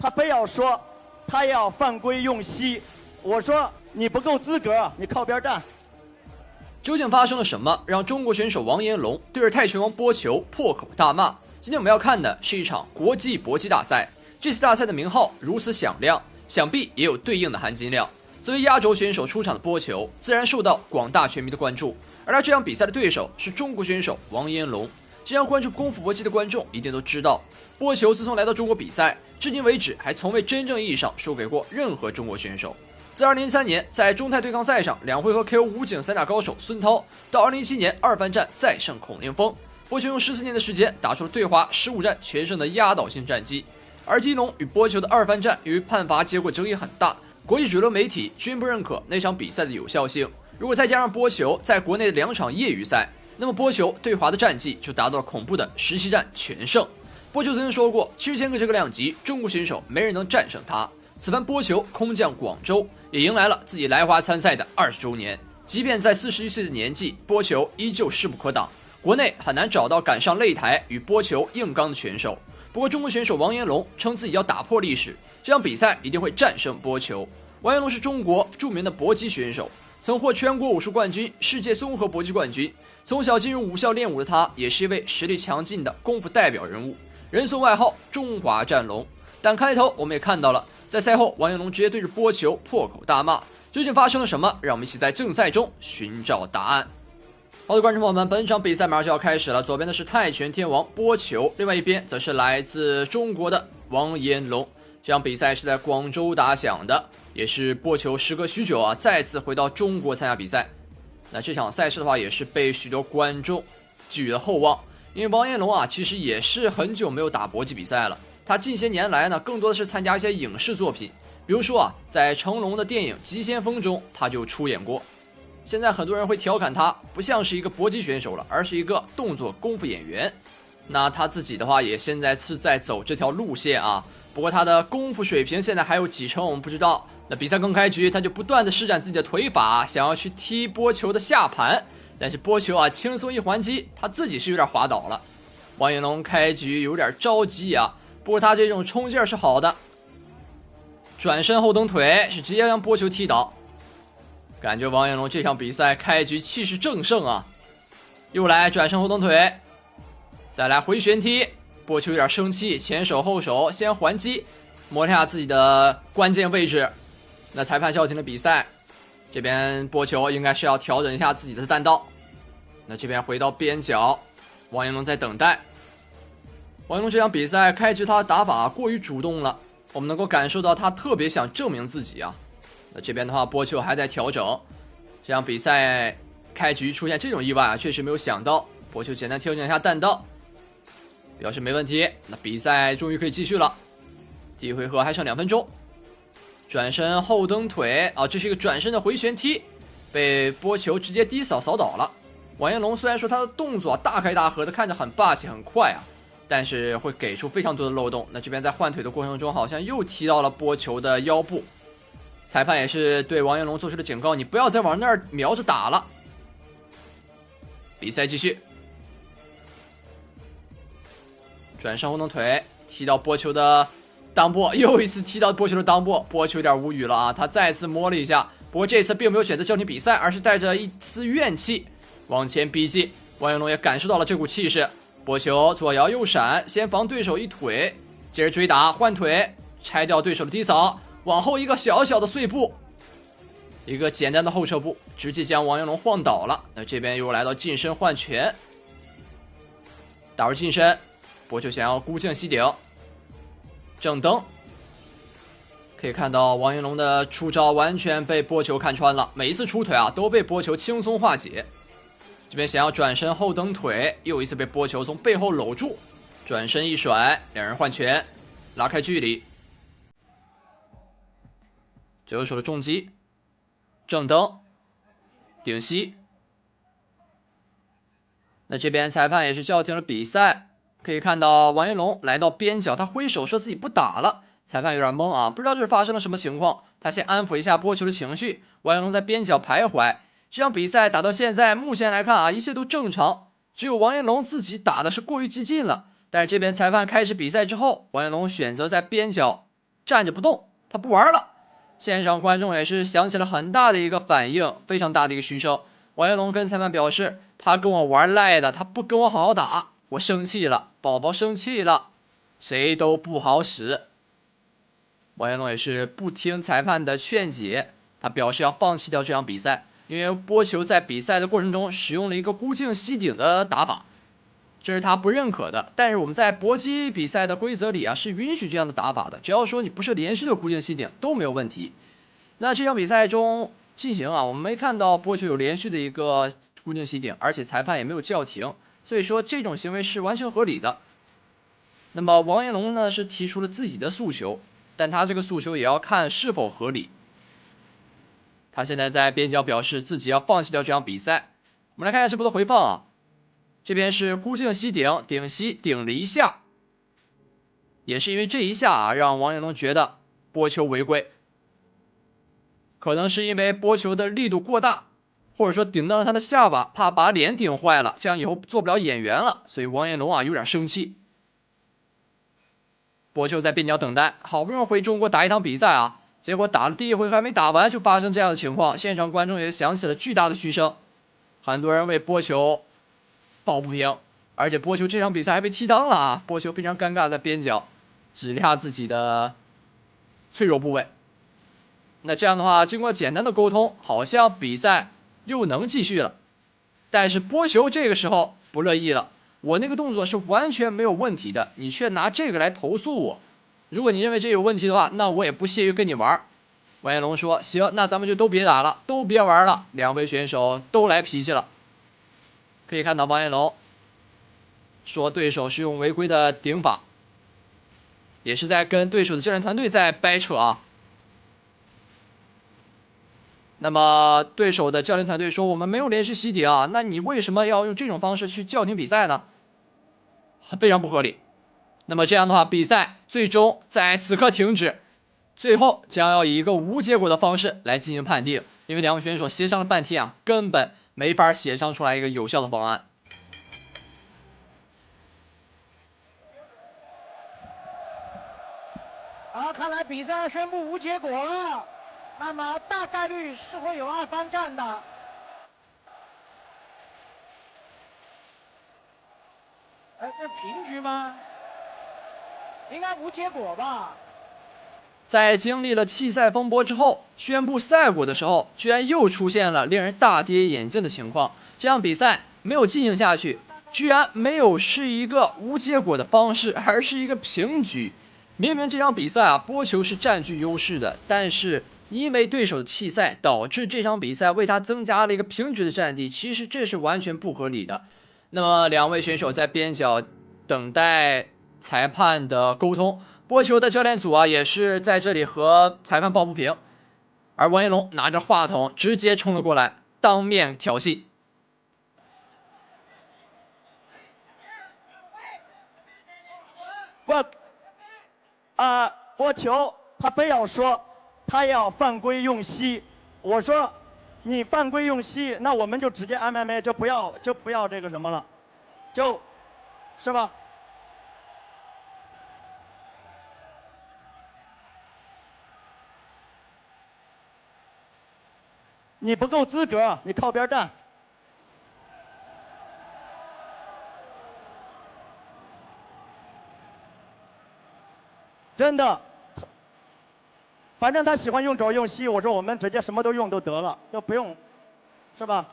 他非要说他要犯规用膝，我说你不够资格，你靠边站。究竟发生了什么，让中国选手王彦龙对着泰拳王波球破口大骂？今天我们要看的是一场国际搏击大赛，这次大赛的名号如此响亮，想必也有对应的含金量。作为压轴选手出场的波球，自然受到广大拳迷的关注。而他这场比赛的对手是中国选手王彦龙。这样关注功夫搏击的观众一定都知道，波球自从来到中国比赛，至今为止还从未真正意义上输给过任何中国选手。自2003年在中泰对抗赛上2回合 KO 武警散打高手孙涛，到2017年二番战再胜孔令峰，波球用14年的时间打出了对华15战全胜的压倒性战绩。而狄龙与波球的二番战由于判罚结果争议很大，国际主流媒体均不认可那场比赛的有效性。如果再加上波球在国内的2场业余赛，那么波球对华的战绩就达到了恐怖的17战全胜。波球曾经说过，7000个这个量级，中国选手没人能战胜他。此番波球空降广州，也迎来了自己来华参赛的20周年。即便在41岁的年纪，波球依旧势不可挡，国内很难找到赶上擂台与波球硬刚的选手。不过中国选手王彦龙称自己要打破历史，这场比赛一定会战胜波球。王彦龙是中国著名的搏击选手，曾获全国武术冠军、世界综合搏击冠军。从小进入武校练武的他，也是一位实力强劲的功夫代表人物，人送外号中华战龙。但开头我们也看到了，在赛后王彦龙直接对着波球破口大骂，究竟发生了什么？让我们一起在正赛中寻找答案。好的，观众朋友们，本场比赛马上就要开始了。左边的是泰拳天王波球，另外一边则是来自中国的王彦龙。这场比赛是在广州打响的，也是波球时隔许久再次回到中国参加比赛。那这场赛事的话，也是被许多观众寄予了厚望，因为王彦龙其实也是很久没有打搏击比赛了。他近些年来呢，更多的是参加一些影视作品，比如说在成龙的电影《急先锋》中，他就出演过。现在很多人会调侃他不像是一个搏击选手了，而是一个动作功夫演员。那他自己的话，也现在是在走这条路线不过他的功夫水平现在还有几成我们不知道。那比赛刚开局，他就不断的施展自己的腿法，想要去踢波球的下盘，但是波球轻松一还击，他自己是有点滑倒了。王彦龙开局有点着急不过他这种冲劲是好的，转身后蹬腿是直接将波球踢倒。感觉王彦龙这场比赛开局气势正盛又来转身后蹬腿，再来回旋踢，波球有点生气，前手后手先还击，摸下自己的关键位置。那裁判叫停了比赛，这边波球应该是要调整一下自己的弹道。那这边回到边角，王彦龙在等待。王彦龙这场比赛开局他的打法过于主动了，我们能够感受到他特别想证明自己那这边的话，波球还在调整。这场比赛开局出现这种意外确实没有想到。波球简单调整一下弹道，表示没问题。那比赛终于可以继续了。第一回合还剩2分钟。转身后蹬腿这是一个转身的回旋踢，被波球直接低扫倒了。王彦龙虽然说他的动作大开大合的，看着很霸气很快但是会给出非常多的漏洞。那这边在换腿的过程中，好像又踢到了波球的腰部。裁判也是对王彦龙做出了警告，你不要再往那儿瞄着打了。比赛继续，转身后蹬腿踢到波球的裆部，又一次踢到波球的裆部，波球有点无语了他再次摸了一下，不过这次并没有选择叫停比赛，而是带着一丝怨气往前逼近。王彦龙也感受到了这股气势，波球左摇右闪，先防对手一腿，接着追打换腿，拆掉对手的低扫，往后一个小小的碎步，一个简单的后撤步，直接将王彦龙晃倒了。那这边又来到近身换拳，打入近身，波球想要孤颈吸顶，正蹬。可以看到王彦龙的出招完全被波球看穿了，每一次出腿都被波球轻松化解。这边想要转身后蹬腿，又一次被波球从背后搂住，转身一甩，两人换拳，拉开距离。左手的重击，正蹬，顶膝。那这边裁判也是叫停了比赛，可以看到王彦龙来到边角，他挥手说自己不打了。裁判有点懵不知道这是发生了什么情况。他先安抚一下波球的情绪，王彦龙在边角徘徊。这场比赛打到现在，目前来看一切都正常，只有王彦龙自己打的是过于激进了。但是这边裁判开始比赛之后，王彦龙选择在边角站着不动，他不玩了。现场观众也是响起了很大的一个反应，非常大的一个嘘声。王彦龙跟裁判表示，他跟我玩赖的，他不跟我好好打，我生气了，宝宝生气了，谁都不好使。王彦龙也是不听裁判的劝解，他表示要放弃掉这场比赛，因为波球在比赛的过程中使用了一个孤镜吸顶的打法，这是他不认可的。但是我们在搏击比赛的规则里啊，是允许这样的打法的，只要说你不是连续的孤镜吸顶都没有问题。那这场比赛中进行啊，我们没看到波球有连续的一个孤镜吸顶，而且裁判也没有叫停，所以说这种行为是完全合理的。那么王彦龙呢是提出了自己的诉求，但他这个诉求也要看是否合理。他现在在边角表示自己要放弃掉这场比赛。我们来看一下这波的回放啊，这边是孤镜吸顶，顶吸顶了一下，也是因为这一下啊，让王彦龙觉得波球违规，可能是因为波球的力度过大，或者说顶到了他的下巴，怕把脸顶坏了，这样以后做不了演员了，所以王彦龙啊有点生气。波球在边角等待，好不容易回中国打一场比赛啊，结果打了第一回合还没打完就发生这样的情况，现场观众也响起了巨大的嘘声，很多人为波球抱不平，而且波球这场比赛还被踢裆了啊！波球非常尴尬，在边角指了一下自己的脆弱部位。那这样的话，经过简单的沟通，好像比赛又能继续了。但是波球这个时候不乐意了，我那个动作是完全没有问题的，你却拿这个来投诉我。如果你认为这有问题的话，那我也不屑于跟你玩。王彦龙说：“行，那咱们就都别打了，都别玩了。”两位选手都来脾气了。可以看到王彦龙说对手是用违规的顶法，也是在跟对手的教练团队在掰扯啊。那么对手的教练团队说我们没有连续吸顶啊，那你为什么要用这种方式去叫停比赛呢？非常不合理。那么这样的话，比赛最终在此刻停止，最后将要以一个无结果的方式来进行判定，因为两位选手协商了半天啊，根本没法协商出来一个有效的方案。好，看来比赛宣布无结果了，那么大概率是会有二番战的。这平局吗？应该无结果吧。在经历了弃赛风波之后，宣布赛果的时候，居然又出现了令人大跌眼镜的情况。这场比赛没有进行下去，居然没有是一个无结果的方式，而是一个平局。明明这场比赛啊，波球是占据优势的，但是因为对手的弃赛，导致这场比赛为他增加了一个平局的战绩。其实这是完全不合理的。那么两位选手在边角等待裁判的沟通。波球的教练组啊，也是在这里和裁判抱不平，而王彦龙拿着话筒直接冲了过来，当面挑衅。波球他非要说他要犯规用膝，我说你犯规用膝，那我们就直接 MMA 就不要这个什么了，是吧？你不够资格，你靠边站。真的，反正他喜欢用肘用膝，我说我们直接什么都用都得了，就不用，是吧？